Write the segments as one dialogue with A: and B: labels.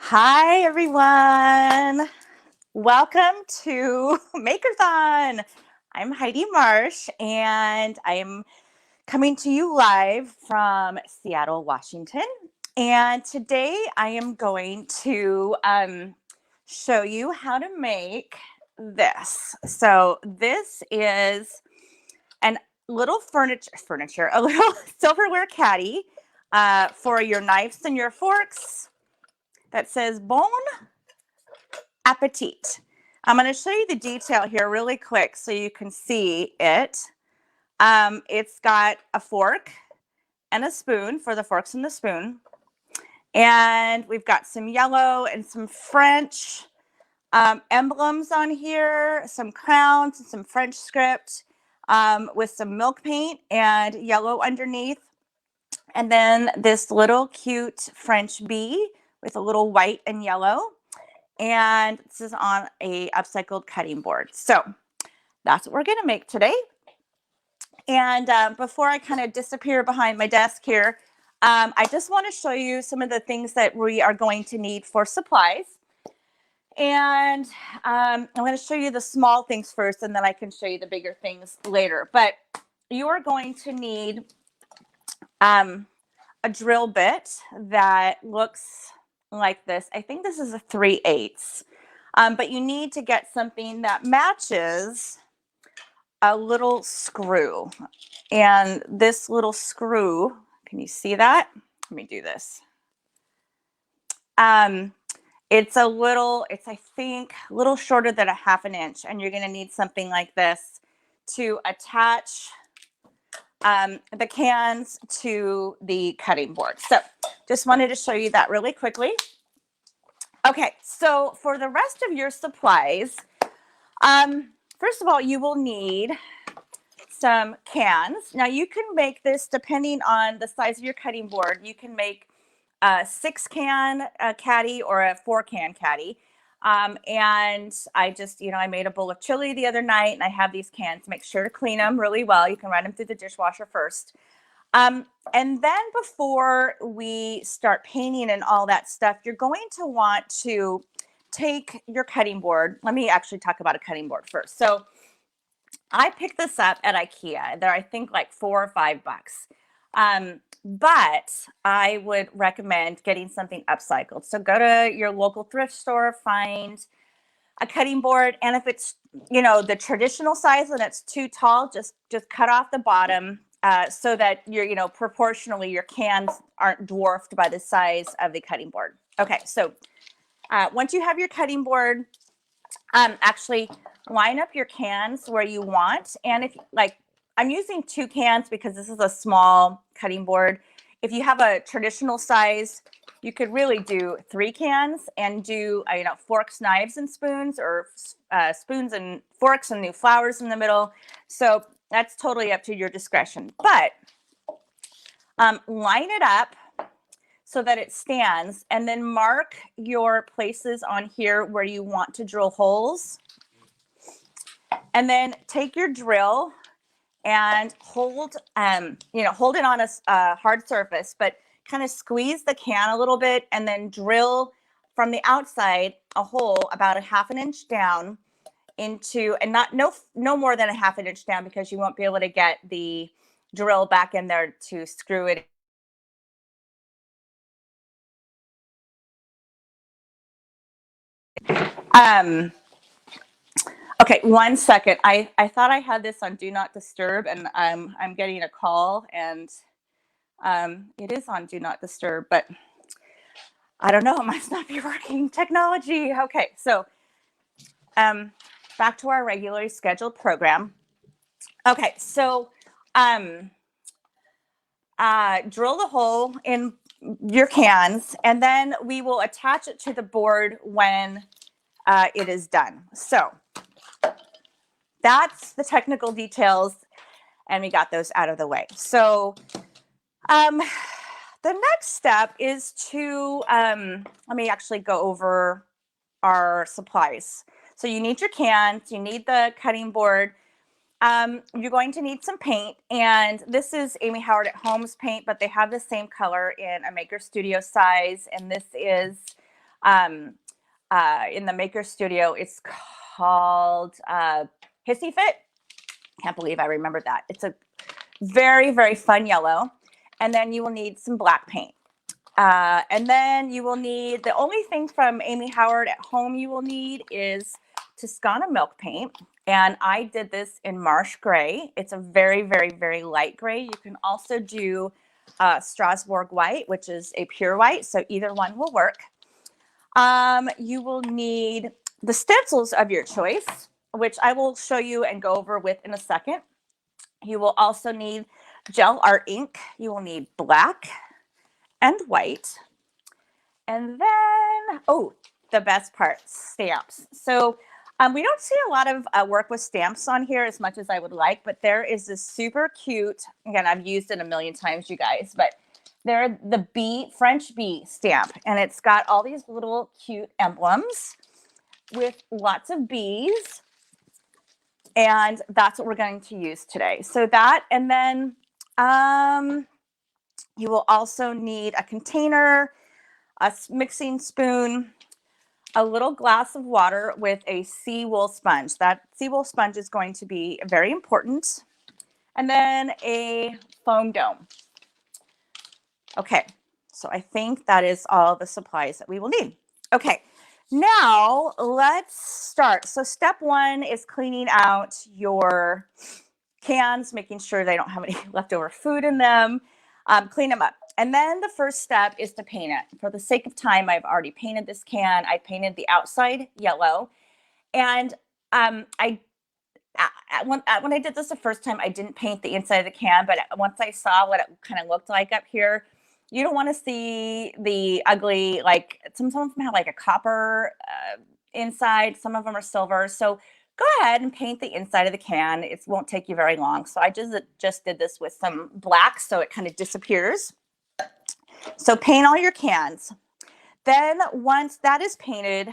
A: Hi, everyone. Welcome to Makerthon. I'm Heidi Marsh, and I'm coming to you live from Seattle, Washington. And today I am going to show you how to make this. So this is a little furniture, a little silverware caddy for your knives and your forks that says Bon Appetit. I'm going to show you the detail here really quick so you can see it. It's got a fork and a spoon for the forks and the spoon. And we've got some yellow and some French emblems on here, some crowns and some French script with some milk paint and yellow underneath. And then this little cute French bee with a little white and yellow. And this is on a upcycled cutting board. So that's what we're going to make today. And before I kind of disappear behind my desk here, I just want to show you some of the things that we are going to need for supplies. And I'm going to show you the small things first, and then I can show you the bigger things later. But you are going to need a drill bit that looks like this. I think this is a 3/8, but you need to get something that matches a little screw. And this little screw, can you see that? Let me do this. It's I think a little shorter than a 1/2 inch, and you're going to need something like this to attach the cans to the cutting board. So just wanted to show you that really quickly. Okay, so for the rest of your supplies, first of all, you will need some cans. Now you can make this depending on the size of your cutting board. You can make a 6-can caddy or a 4-can caddy. And I just, I made a bowl of chili the other night, and I have these cans. Make sure to clean them really well. You can run them through the dishwasher first. And then before we start painting and all that stuff, you're going to want to take your cutting board. Let me actually talk about a cutting board first. So I picked this up at IKEA. They're, I think, like $4 or $5. But I would recommend getting something upcycled. So go to your local thrift store, find a cutting board, and if it's the traditional size and it's too tall, just cut off the bottom so that proportionally your cans aren't dwarfed by the size of the cutting board. Okay, so once you have your cutting board, actually line up your cans where you want. And if I'm using 2 cans because this is a small cutting board. If you have a traditional size, you could really do 3 cans and do forks, knives, and spoons, or spoons and forks and new flowers in the middle. So that's totally up to your discretion. But line it up so that it stands, and then mark your places on here where you want to drill holes. And then take your drill and hold it on a hard surface, but kind of squeeze the can a little bit, and then drill from the outside a hole about a 1/2 inch down into, and no more than a 1/2 inch down, because you won't be able to get the drill back in there to screw it. Okay, 1 second. I thought I had this on Do Not Disturb, and I'm getting a call, and it is on Do Not Disturb, but I don't know, it must not be working. Technology. Okay, so back to our regularly scheduled program. Okay, so drill the hole in your cans, and then we will attach it to the board when it is done. So that's the technical details, and we got those out of the way. So the next step is to, let me actually go over our supplies. So you need your cans, you need the cutting board. You're going to need some paint, and this is Amy Howard at Home's paint, but they have the same color in a Maker Studio size, and this is in the Maker Studio. It's called Hissy Fit. Can't believe I remembered that. It's a very, very fun yellow. And then you will need some black paint. And then you will need, the only thing from Amy Howard at home you will need is Toscana milk paint. And I did this in Marsh Gray. It's a very, very, very light gray. You can also do Strasbourg white, which is a pure white. So either one will work. You will need the stencils of your choice, which I will show you and go over with in a second. You will also need gel art ink. You will need black and white. And then, oh, the best part, stamps. So we don't see a lot of work with stamps on here as much as I would like, but there is this super cute, again, I've used it a million times, you guys, but they're the bee, French bee stamp. And it's got all these little cute emblems with lots of bees. And that's what we're going to use today. So that, and then you will also need a container, a mixing spoon, a little glass of water with a sea wool sponge. That sea wool sponge is going to be very important. And then a foam dome. Okay, so I think that is all the supplies that we will need. Okay, now let's start. So step one is cleaning out your cans, making sure they don't have any leftover food in them. Clean them up. And then the first step is to paint it. For the sake of time, I've already painted this can. I painted the outside yellow. And when I did this the first time, I didn't paint the inside of the can. But once I saw what it kind of looked like up here, you don't want to see the ugly, like some of them have like a copper inside. Some of them are silver. So go ahead and paint the inside of the can. It won't take you very long. So I just did this with some black so it kind of disappears. So paint all your cans. Then once that is painted,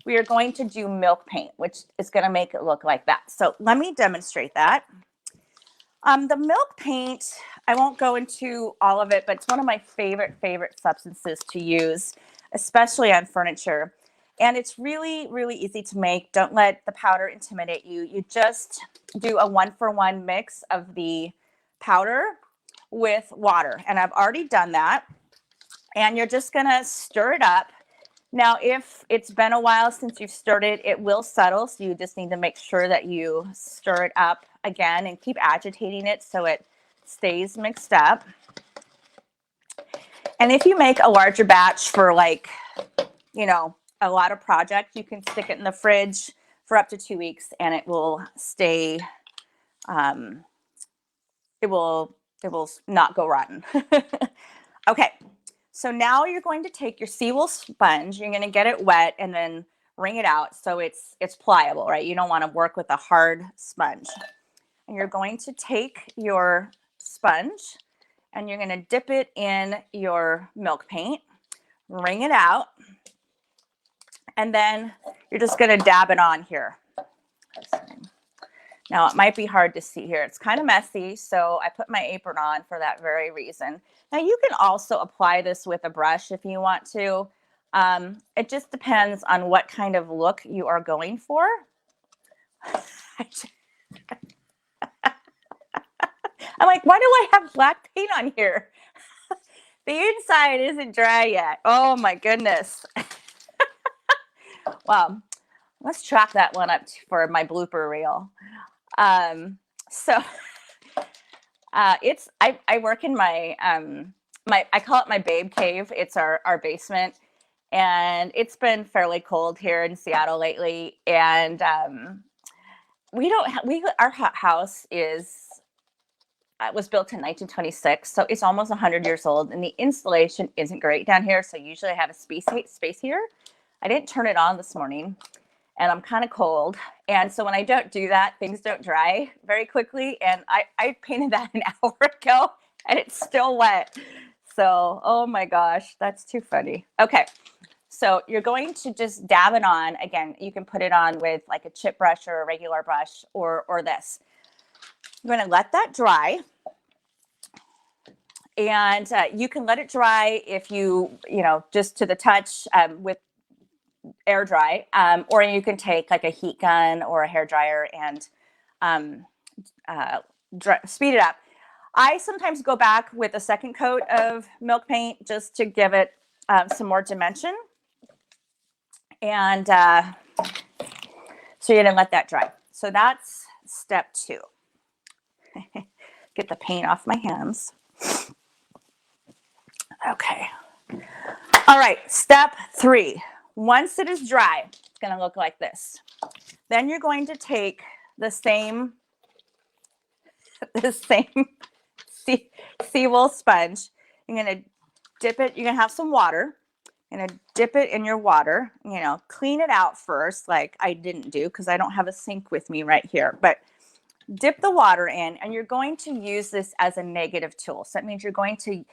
A: we are going to do milk paint, which is going to make it look like that. So let me demonstrate that. The milk paint, I won't go into all of it, but it's one of my favorite substances to use, especially on furniture. And it's really, really easy to make. Don't let the powder intimidate you. You just do a 1-for-1 mix of the powder with water. And I've already done that. And you're just going to stir it up. Now, if it's been a while since you've stirred it, it will settle. So you just need to make sure that you stir it up again and keep agitating it so it stays mixed up. And if you make a larger batch for like, you know, a lot of projects, you can stick it in the fridge for up to 2 weeks and it will stay, it will not go rotten. Okay. So now you're going to take your seawool sponge, you're going to get it wet and then wring it out so it's pliable, right? You don't want to work with a hard sponge. And you're going to take your sponge and you're going to dip it in your milk paint, wring it out, and then you're just going to dab it on here. Now, it might be hard to see here. It's kind of messy, so I put my apron on for that very reason. Now, you can also apply this with a brush if you want to. It just depends on what kind of look you are going for. I'm like, why do I have black paint on here? The inside isn't dry yet. Oh, my goodness. Well, let's chalk that one up for my blooper reel. I work in my I call it my babe cave. It's our basement, and it's been fairly cold here in Seattle lately. And our house was built in 1926, so it's almost 100 years old, and the insulation isn't great down here. So usually I have a space heater. I didn't turn it on this morning. And I'm kind of cold. And so when I don't do that, things don't dry very quickly. And I painted that an hour ago and it's still wet. So, oh my gosh, that's too funny. Okay, so you're going to just dab it on. Again, you can put it on with like a chip brush or a regular brush or this. You're going to let that dry. And you can let it dry if you just to the touch with air dry, or you can take like a heat gun or a hair dryer and speed it up. I sometimes go back with a second coat of milk paint just to give it some more dimension. And so you're going to let that dry. So that's step 2. Get the paint off my hands. Okay. All right, step 3. Once it is dry, it's going to look like this. Then you're going to take the same seawool sponge. You're going to dip it. You're going to have some water. You're going to dip it in your water. You know, clean it out first, like I didn't do because I don't have a sink with me right here. But dip the water in, and you're going to use this as a negative tool. So that means you're going to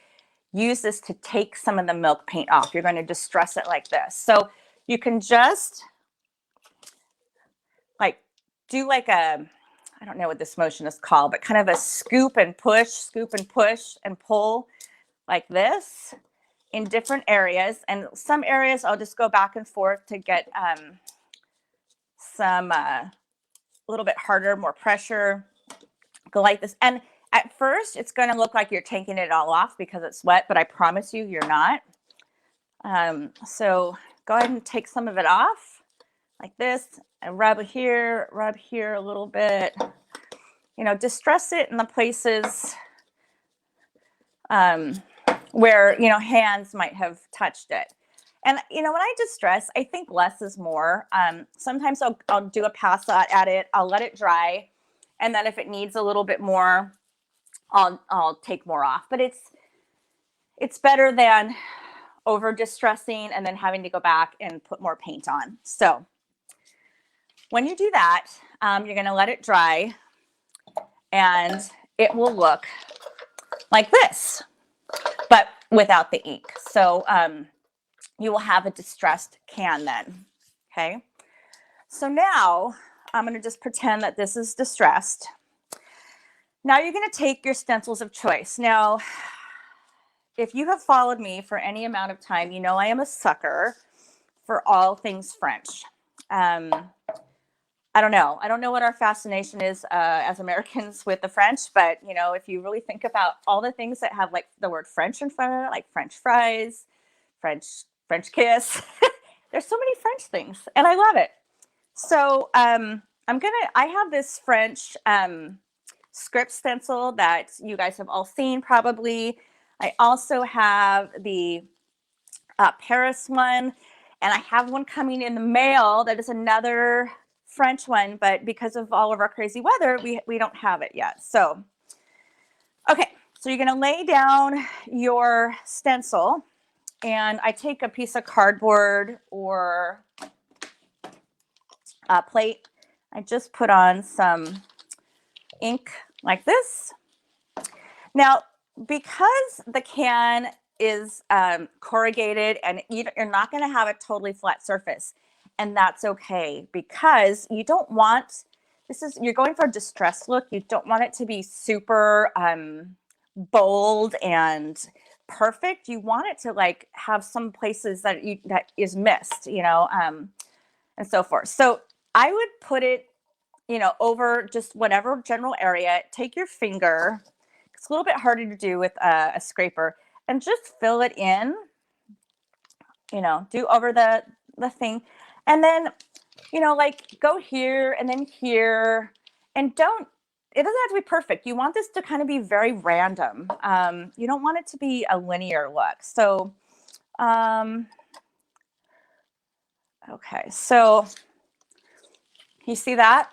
A: use this to take some of the milk paint off. You're going to distress it like this. So you can just like do like a, I don't know what this motion is called, but kind of a scoop and push and pull like this in different areas. And some areas I'll just go back and forth to get some a little bit harder, more pressure. Go like this. And at first, it's going to look like you're taking it all off because it's wet, but I promise you, you're not. So go ahead and take some of it off like this and rub here a little bit. You know, distress it in the places where, you know, hands might have touched it. And, you know, when I distress, I think less is more. Sometimes I'll do a pass at it. I'll let it dry. And then if it needs a little bit more, I'll take more off. But it's better than over distressing and then having to go back and put more paint on. So when you do that, you're going to let it dry, and it will look like this, but without the ink. So you will have a distressed can then. Okay. So now I'm going to just pretend that this is distressed. Now you're going to take your stencils of choice. Now, if you have followed me for any amount of time, you know I am a sucker for all things French. I don't know. I don't know what our fascination is as Americans with the French, but you know, if you really think about all the things that have like the word French in front of it, like French fries, French kiss, there's so many French things, and I love it. So I have this French script stencil that you guys have all seen probably. I also have the Paris one, and I have one coming in the mail that is another French one, but because of all of our crazy weather, we don't have it yet. So, okay, so you're gonna lay down your stencil, and I take a piece of cardboard or a plate. I just put on some ink like this. Now, because the can is corrugated and you're not going to have a totally flat surface, and that's okay, because you don't want, you're going for a distressed look. You don't want it to be super bold and perfect. You want it to like have some places that is missed, you know, and so forth. So I would put it, you know, over just whatever general area. Take your finger. It's a little bit harder to do with a scraper, and just fill it in, you know, do over the thing. And then, you know, like go here and then here, and it doesn't have to be perfect. You want this to kind of be very random. You don't want it to be a linear look. So, okay, so you see that?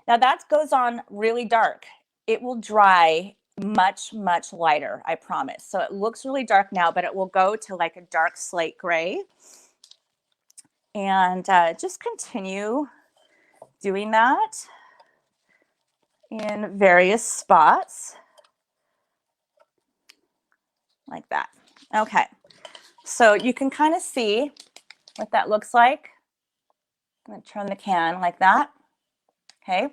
A: Now that goes on really dark. It will dry much, much lighter, I promise. So it looks really dark now, but it will go to like a dark slate gray. And just continue doing that in various spots like that. Okay, so you can kind of see what that looks like. I'm going to turn the can like that. Okay,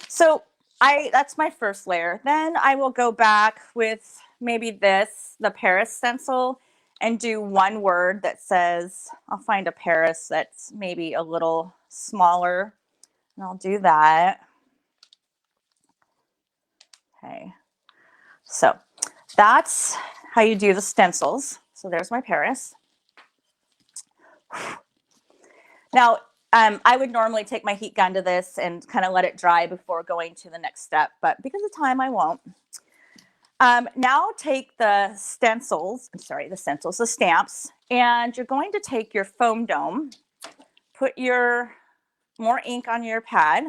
A: so that's my first layer. Then I will go back with maybe the Paris stencil, and do one word that says, I'll find a Paris that's maybe a little smaller, and I'll do that. Okay, so that's how you do the stencils. So there's my Paris. Now, I would normally take my heat gun to this and kind of let it dry before going to the next step, but because of time, I won't. Now take the stencils, the stamps, and you're going to take your foam dome, put more ink on your pad,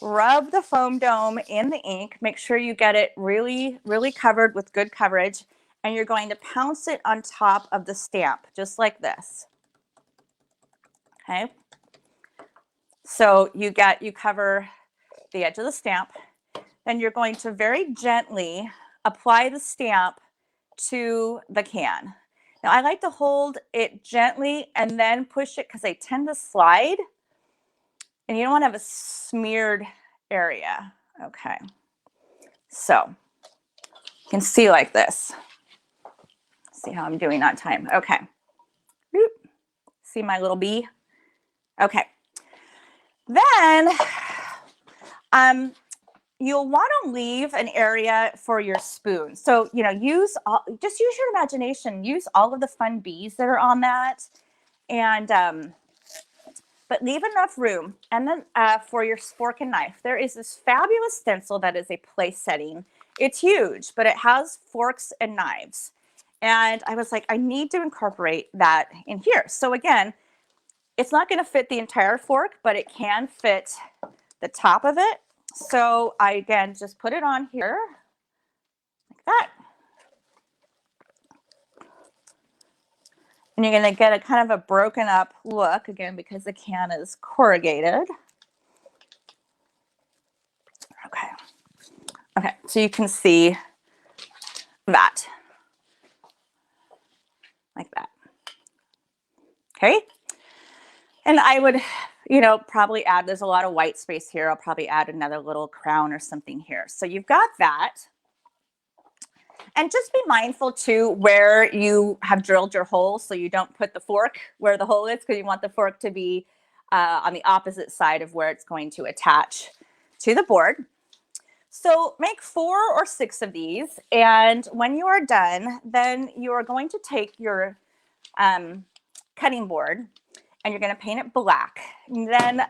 A: rub the foam dome in the ink, make sure you get it really, really covered with good coverage, and you're going to pounce it on top of the stamp, just like this. Okay. So you cover the edge of the stamp, then you're going to very gently apply the stamp to the can. Now I like to hold it gently and then push it because they tend to slide and you don't want to have a smeared area. Okay, so you can see like this. See how I'm doing on time. Okay, see my little bee? Okay, then you'll want to leave an area for your spoon. So, just use your imagination. Use all of the fun bees that are on that. And, but leave enough room. And then for your fork and knife, there is this fabulous stencil that is a place setting. It's huge, but it has forks and knives. And I was like, I need to incorporate that in here. So again, it's not going to fit the entire fork, but it can fit the top of it. So I, again, just put it on here like that. And you're going to get a kind of a broken up look, again, because the can is corrugated. Okay. Okay, so you can see that. Like that. Okay. And I would, probably add, there's a lot of white space here. I'll probably add another little crown or something here. So you've got that. And just be mindful too where you have drilled your hole so you don't put the fork where the hole is, because you want the fork to be on the opposite side of where it's going to attach to the board. So make 4 or 6 of these. And when you are done, then you are going to take your cutting board and you're going to paint it black. And then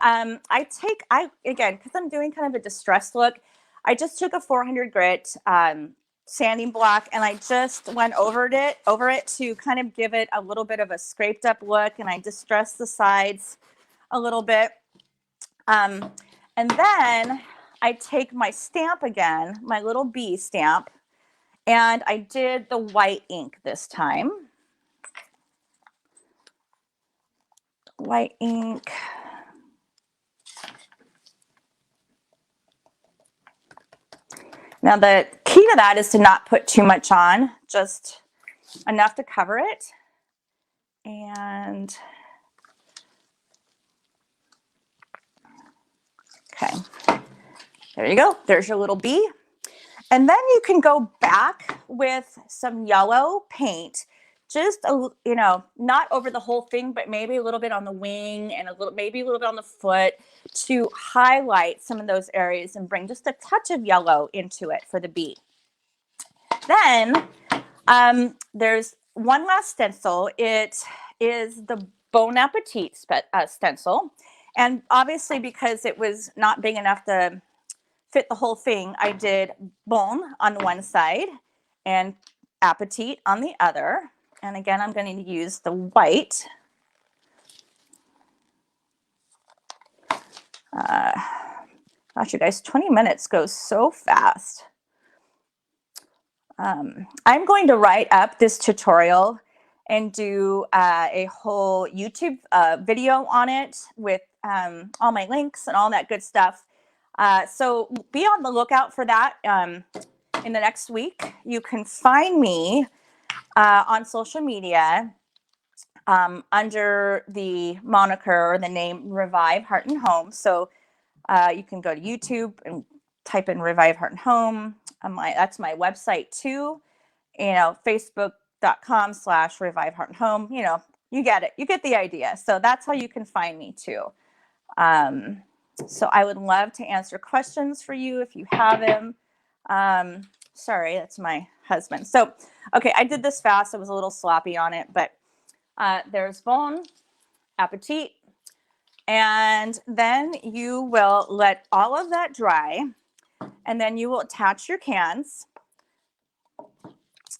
A: again, because I'm doing kind of a distressed look, I just took a 400 grit sanding block and I just went over it to kind of give it a little bit of a scraped up look, and I distressed the sides a little bit. And then I take my stamp again, my little bee stamp, and I did the white ink this time. White ink. Now the key to that is to not put too much on, just enough to cover it. And okay, there you go. There's your little bee. And then you can go back with some yellow paint, just not over the whole thing, but maybe a little bit on the wing and maybe a little bit on the foot to highlight some of those areas and bring just a touch of yellow into it for the bee. Then there's one last stencil. It is the Bon Appetit stencil. And obviously, because it was not big enough to fit the whole thing, I did Bon on one side and Appetit on the other. And again, I'm going to use the white. Gosh, you guys, 20 minutes goes so fast. I'm going to write up this tutorial and do a whole YouTube video on it with all my links and all that good stuff. So be on the lookout for that in the next week. You can find me on social media under the moniker or the name Revive Heart and Home. So you can go to YouTube and type in Revive Heart and Home. That's my website too. Facebook, facebook.com/revive heart and home. You know, you get it. You get the idea. So that's how you can find me too. So I would love to answer questions for you if you have them. Sorry, that's my husband. So, okay, I did this fast. I was a little sloppy on it, but there's bon appetit. And then you will let all of that dry, and then you will attach your cans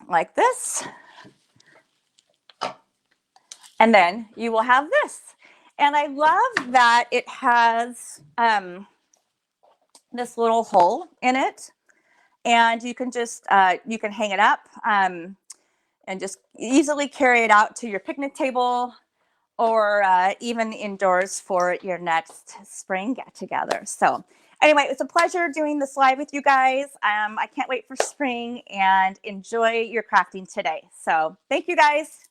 A: like this. And then you will have this. And I love that it has this little hole in it. And you can just, you can hang it up and just easily carry it out to your picnic table, or even indoors for your next spring get together. So anyway, it's a pleasure doing this live with you guys. I can't wait for spring, and enjoy your crafting today. So thank you guys.